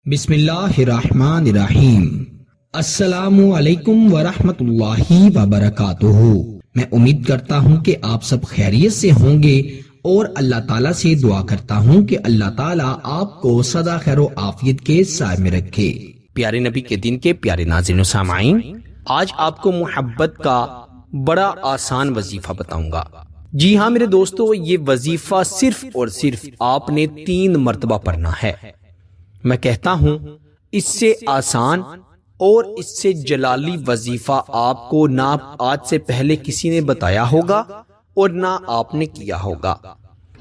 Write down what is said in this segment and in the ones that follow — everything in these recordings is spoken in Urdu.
بسم اللہ الرحمن الرحیم۔ السلام علیکم ورحمۃ اللہ وبرکاتہ۔ میں امید کرتا ہوں کہ آپ سب خیریت سے ہوں گے اور اللہ تعالیٰ سے دعا کرتا ہوں کہ اللہ تعالیٰ آپ کو سدا خیر و عافیت کے سائے میں رکھے۔ پیارے نبی کے دین کے پیارے ناظرین و سامعین، آج آپ کو محبت کا بڑا آسان وظیفہ بتاؤں گا۔ جی ہاں میرے دوستو، یہ وظیفہ صرف اور صرف آپ نے 3 مرتبہ پڑھنا ہے۔ میں کہتا ہوں اس سے آسان اور اس سے جلالی وظیفہ آپ کو نہ آج سے پہلے کسی نے بتایا ہوگا اور نہ آپ نے کیا ہوگا۔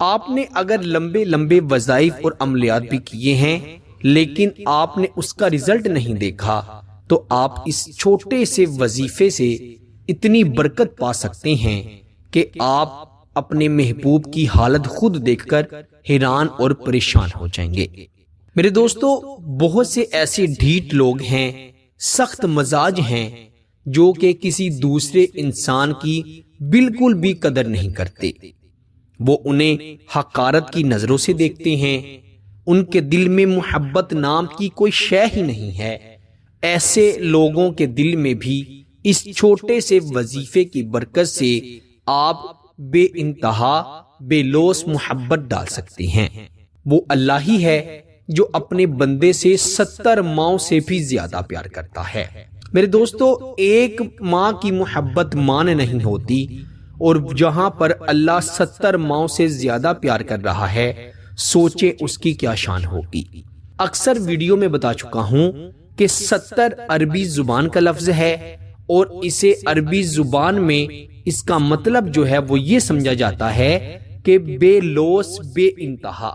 آپ نے اگر لمبے لمبے وظائف اور عملیات بھی کیے ہیں لیکن آپ نے اس کا رزلٹ نہیں دیکھا تو آپ اس چھوٹے سے وظیفے سے اتنی برکت پا سکتے ہیں کہ آپ اپنے محبوب کی حالت خود دیکھ کر حیران اور پریشان ہو جائیں گے۔ میرے دوستو، بہت سے ایسے ڈھیٹ لوگ ہیں، سخت مزاج ہیں، جو کہ کسی دوسرے انسان کی بالکل بھی قدر نہیں کرتے۔ وہ انہیں حقارت کی نظروں سے دیکھتے ہیں، ان کے دل میں محبت نام کی کوئی شے ہی نہیں ہے۔ ایسے لوگوں کے دل میں بھی اس چھوٹے سے وظیفے کی برکت سے آپ بے انتہا بے لوث محبت ڈال سکتے ہیں۔ وہ اللہ ہی ہے جو اپنے بندے سے 70 ماؤں سے بھی زیادہ پیار کرتا ہے۔ میرے دوستو، ایک ماں کی محبت ماں نہیں ہوتی، اور جہاں پر اللہ 70 ماؤں سے زیادہ پیار کر رہا ہے، سوچے اس کی کیا شان ہوگی۔ اکثر ویڈیو میں بتا چکا ہوں کہ 70 عربی زبان کا لفظ ہے، اور اسے عربی زبان میں اس کا مطلب جو ہے وہ یہ سمجھا جاتا ہے کہ بے لوث بے انتہا،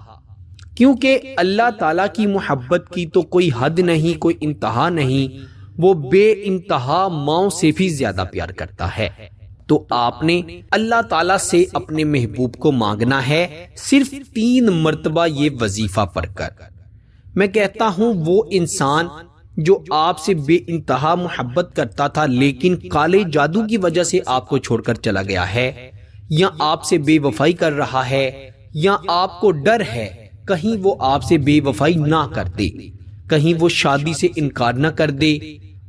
کیونکہ اللہ تعالیٰ کی محبت کی تو کوئی حد نہیں، کوئی انتہا نہیں، وہ بے انتہا ماؤں سے بھی زیادہ پیار کرتا ہے۔ تو آپ نے اللہ تعالیٰ سے اپنے محبوب کو مانگنا ہے صرف 3 مرتبہ یہ وظیفہ پڑھ کر۔ میں کہتا ہوں وہ انسان جو آپ سے بے انتہا محبت کرتا تھا لیکن کالے جادو کی وجہ سے آپ کو چھوڑ کر چلا گیا ہے، یا آپ سے بے وفائی کر رہا ہے، یا آپ کو ڈر ہے کہیں وہ آپ سے بے وفائی نہ کر دے، کہیں وہ شادی سے انکار نہ کر دے،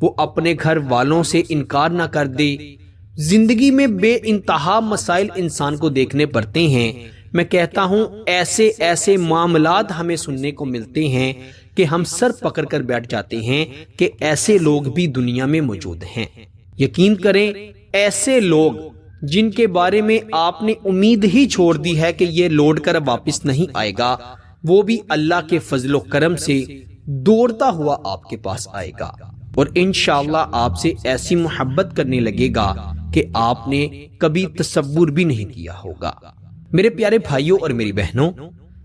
وہ اپنے گھر والوں سے انکار نہ کر دے۔ زندگی میں بے انتہا مسائل انسان کو دیکھنے پڑتے ہیں۔ میں کہتا ہوں ایسے معاملات ہمیں سننے کو ملتے ہیں کہ ہم سر پکڑ کر بیٹھ جاتے ہیں کہ ایسے لوگ بھی دنیا میں موجود ہیں۔ یقین کریں، ایسے لوگ جن کے بارے میں آپ نے امید ہی چھوڑ دی ہے کہ یہ لوٹ کر واپس نہیں آئے گا، وہ بھی اللہ کے فضل و کرم سے دوڑتا ہوا آپ کے پاس آئے گا، اور انشاءاللہ آپ سے ایسی محبت کرنے لگے گا کہ آپ نے کبھی تصور بھی نہیں کیا ہوگا۔ میرے پیارے بھائیوں اور میری بہنوں،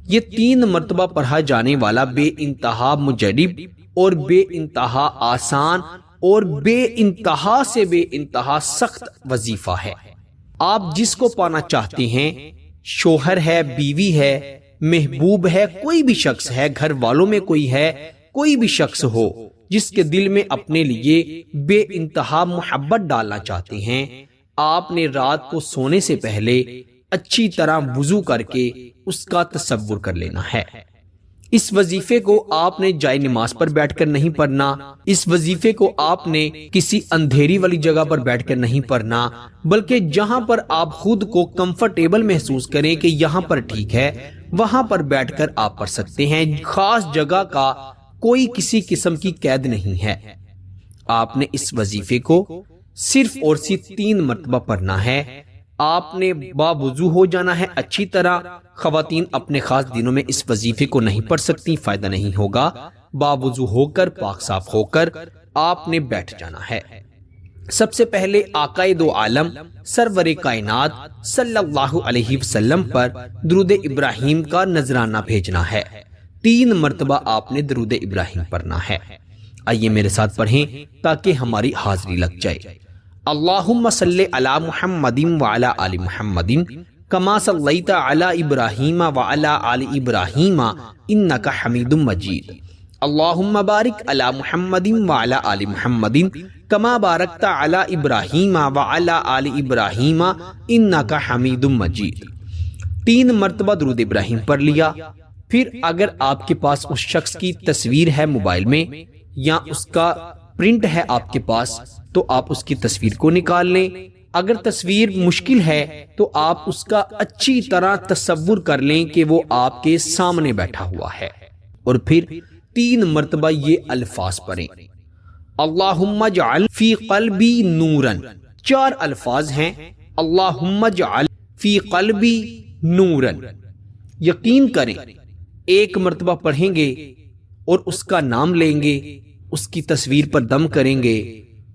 یہ 3 مرتبہ پڑھا جانے والا بے انتہا مجرب اور بے انتہا آسان اور بے انتہا سے بے انتہا سخت وظیفہ ہے۔ آپ جس کو پانا چاہتے ہیں، شوہر ہے، بیوی ہے، محبوب ہے، کوئی بھی شخص ہے، گھر والوں میں کوئی ہے، کوئی بھی شخص ہو جس کے دل میں اپنے لیے بے انتہا محبت ڈالنا چاہتے ہیں، آپ نے رات کو سونے سے پہلے اچھی طرح وضو کر کے اس کا تصور کر لینا ہے۔ اس وظیفے کو آپ نے جائے نماز پر بیٹھ کر نہیں پڑھنا، اس وظیفے کو آپ نے کسی اندھیری والی جگہ پر بیٹھ کر نہیں پڑھنا، بلکہ جہاں پر آپ خود کو کمفرٹیبل محسوس کریں کہ یہاں پر ٹھیک ہے، وہاں پر بیٹھ کر آپ پڑھ سکتے ہیں۔ خاص جگہ کا کوئی کسی قسم کی قید نہیں ہے۔ آپ نے اس وظیفے کو صرف اور صرف 3 مرتبہ پڑھنا ہے۔ آپ نے باوضو ہو جانا ہے اچھی طرح۔ خواتین اپنے خاص دنوں میں اس وظیفے کو نہیں پڑھ سکتی، فائدہ نہیں ہوگا۔ باوضو ہو کر، پاک صاف ہو کر آپ نے بیٹھ جانا ہے۔ سب سے پہلے آقائے دو عالم سرور کائنات صلی اللہ علیہ وسلم پر درود ابراہیم کا نذرانہ بھیجنا ہے۔ 3 مرتبہ آپ نے درود ابراہیم پڑھنا ہے۔ آئیے میرے ساتھ پڑھیں تاکہ ہماری حاضری لگ جائے۔ اللہم صلی علی محمد وعلی آل محمد کما صلیت علی ابراہیم وعلی آل ابراہیم انک حمید مجید۔ اللہم بارک علی محمد وعلی آل محمد کما بارکت علی ابراہیم وعلی آل ابراہیم انک حمید مجید۔ 3 مرتبہ درود ابراہیم پڑھ لیا۔ پھر اگر آپ کے پاس اس شخص کی تصویر ہے موبائل میں یا اس کا پرنٹ ہے آپ کے پاس تو آپ اس کی تصویر کو نکال لیں۔ اگر تصویر مشکل ہے تو آپ اس کا اچھی طرح تصور کر لیں کہ وہ آپ کے سامنے بیٹھا ہوا ہے، اور پھر 3 مرتبہ یہ الفاظ پڑھیں، اللہم اجعل فی قلبی نوراً۔ 4 الفاظ ہیں، اللہم اجعل فی قلبی نوراً۔ یقین کریں 1 مرتبہ پڑھیں گے اور اس کا نام لیں گے، اس کی تصویر پر دم کریں گے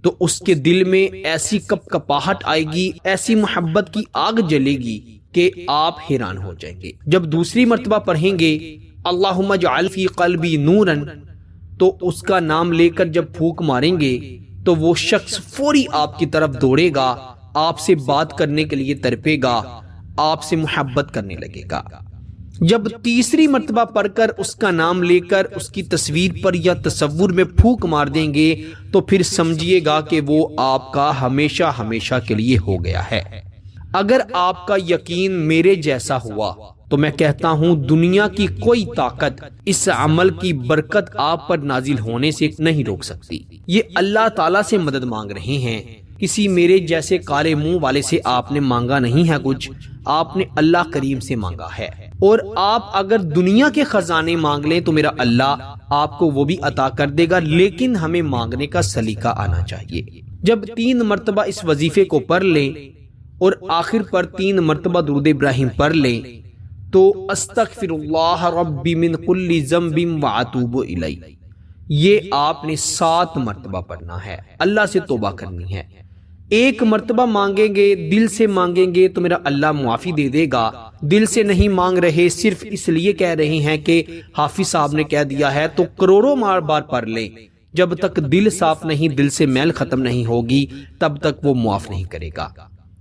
تو اس کے دل میں ایسی کپ کپاہٹ آئے گی، ایسی محبت کی آگ جلے گی کہ آپ حیران ہو جائیں گے۔ جب دوسری مرتبہ پڑھیں گے اللہم اجعل فی قلبی نوراً تو اس کا نام لے کر جب پھونک ماریں گے تو وہ شخص فوری آپ کی طرف دوڑے گا، آپ سے بات کرنے کے لیے تڑپے گا، آپ سے محبت کرنے لگے گا۔ جب تیسری مرتبہ پڑھ کر اس کا نام لے کر اس کی تصویر پر یا تصور میں پھونک مار دیں گے تو پھر سمجھیے گا کہ وہ آپ کا ہمیشہ ہمیشہ کے لیے ہو گیا ہے۔ اگر آپ کا یقین میرے جیسا ہوا تو میں کہتا ہوں دنیا کی کوئی طاقت اس عمل کی برکت آپ پر نازل ہونے سے نہیں روک سکتی۔ یہ اللہ تعالیٰ سے مدد مانگ رہے ہیں، کسی میرے جیسے کالے منہ والے سے آپ نے مانگا نہیں ہے کچھ، آپ نے اللہ کریم سے مانگا ہے۔ اور آپ اگر دنیا کے خزانے مانگ لیں تو میرا اللہ آپ کو وہ بھی عطا کر دے گا، لیکن ہمیں مانگنے کا سلیقہ آنا چاہیے۔ جب 3 مرتبہ اس وظیفے کو پڑھ لیں اور آخر پر 3 مرتبہ درود ابراہیم پڑھ لیں تو استغفر اللہ ربی من کل ذنب واتوب الیہ، یہ آپ نے 7 مرتبہ پڑھنا ہے، اللہ سے توبہ کرنی ہے۔ 1 مرتبہ مانگیں گے، دل سے مانگیں گے تو میرا اللہ معافی دے دے گا۔ دل سے نہیں مانگ رہے، صرف اس لیے کہہ رہے ہیں کہ حافظ صاحب نے کہہ دیا ہے، تو کروڑوں بار پڑھ لیں، جب تک دل صاف نہیں، دل سے میل ختم نہیں ہوگی تب تک وہ معاف نہیں کرے گا۔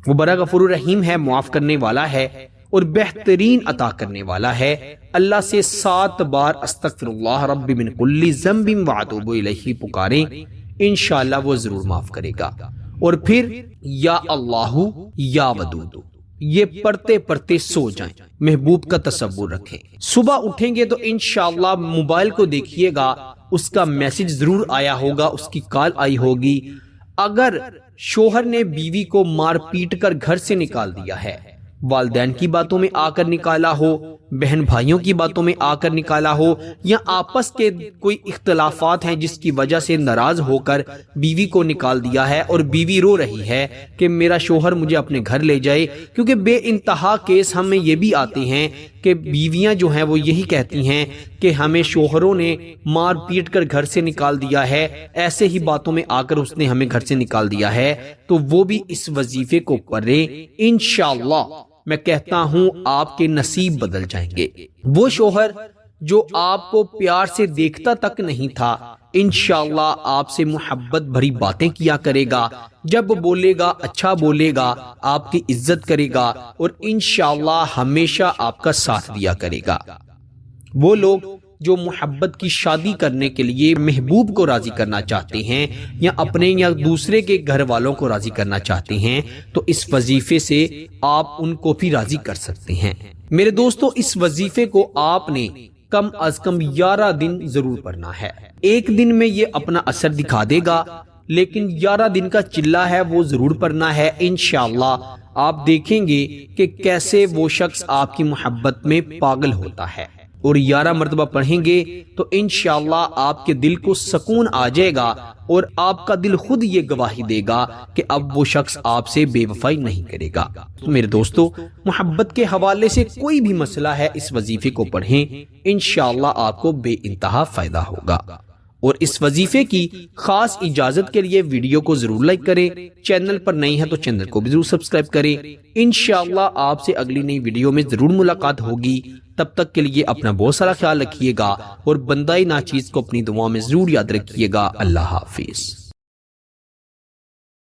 وہ بڑا غفور الرحیم ہے، معاف کرنے والا ہے اور بہترین عطا کرنے والا ہے۔ اللہ سے 7 بار استغفر اللہ ربی من کل ذنب واتوب الیہ پکاریں، انشاءاللہ وہ ضرور معاف کرے گا۔ اور پھر یا اللہ یا ودود، یہ پڑھتے پڑھتے سو جائیں، محبوب کا تصور رکھیں۔ صبح اٹھیں گے تو انشاءاللہ موبائل کو دیکھیے گا، اس کا میسج ضرور آیا ہوگا، اس کی کال آئی ہوگی۔ اگر شوہر نے بیوی کو مار پیٹ کر گھر سے نکال دیا ہے، والدین کی باتوں میں آ کر نکالا ہو، بہن بھائیوں کی باتوں میں آ کر نکالا ہو، یا آپس کے کوئی اختلافات ہیں جس کی وجہ سے ناراض ہو کر بیوی کو نکال دیا ہے اور بیوی رو رہی ہے کہ میرا شوہر مجھے اپنے گھر لے جائے، کیونکہ بے انتہا کیس ہمیں یہ بھی آتے ہیں کہ بیویاں جو ہیں وہ یہی کہتی ہیں کہ ہمیں شوہروں نے مار پیٹ کر گھر سے نکال دیا ہے، ایسے ہی باتوں میں آ کر اس نے ہمیں گھر سے نکال دیا ہے، تو وہ بھی اس وظیفے کو پڑھیں، انشاءاللہ میں کہتا ہوں آپ کے نصیب بدل جائیں گے۔ وہ شوہر جو آپ کو پیار سے دیکھتا تک نہیں تھا، انشاءاللہ آپ سے محبت بھری باتیں کیا کرے گا، جب بولے گا اچھا بولے گا، آپ کی عزت کرے گا اور انشاءاللہ ہمیشہ آپ کا ساتھ دیا کرے گا۔ وہ لوگ جو محبت کی شادی کرنے کے لیے محبوب کو راضی کرنا چاہتے ہیں یا اپنے یا دوسرے کے گھر والوں کو راضی کرنا چاہتے ہیں تو اس وظیفے سے آپ ان کو بھی راضی کر سکتے ہیں۔ میرے دوستو، اس وظیفے کو آپ نے کم از کم 11 دن ضرور پڑھنا ہے۔ 1 دن میں یہ اپنا اثر دکھا دے گا، لیکن 11 دن کا چلہ ہے وہ ضرور پڑھنا ہے۔ انشاءاللہ آپ دیکھیں گے کہ کیسے وہ شخص آپ کی محبت میں پاگل ہوتا ہے، اور 11 مرتبہ پڑھیں گے تو انشاءاللہ آپ کے دل کو سکون آ جائے گا اور آپ کا دل خود یہ گواہی دے گا کہ اب وہ شخص آپ سے بے وفائی نہیں کرے گا۔ تو میرے دوستو، محبت کے حوالے سے کوئی بھی مسئلہ ہے، اس وظیفے کو پڑھیں، انشاءاللہ آپ کو بے انتہا فائدہ ہوگا۔ اور اس وظیفے کی خاص اجازت کے لیے ویڈیو کو ضرور لائک کریں، چینل پر نئی ہے تو چینل کو بھی ضرور سبسکرائب کریں۔ انشاءاللہ آپ سے اگلی نئی ویڈیو میں ضرور ملاقات ہوگی، تب تک کے لیے اپنا بہت سارا خیال رکھیے گا اور بندہ ناچیز کو اپنی دعاؤں میں ضرور یاد رکھیے گا۔ اللہ حافظ۔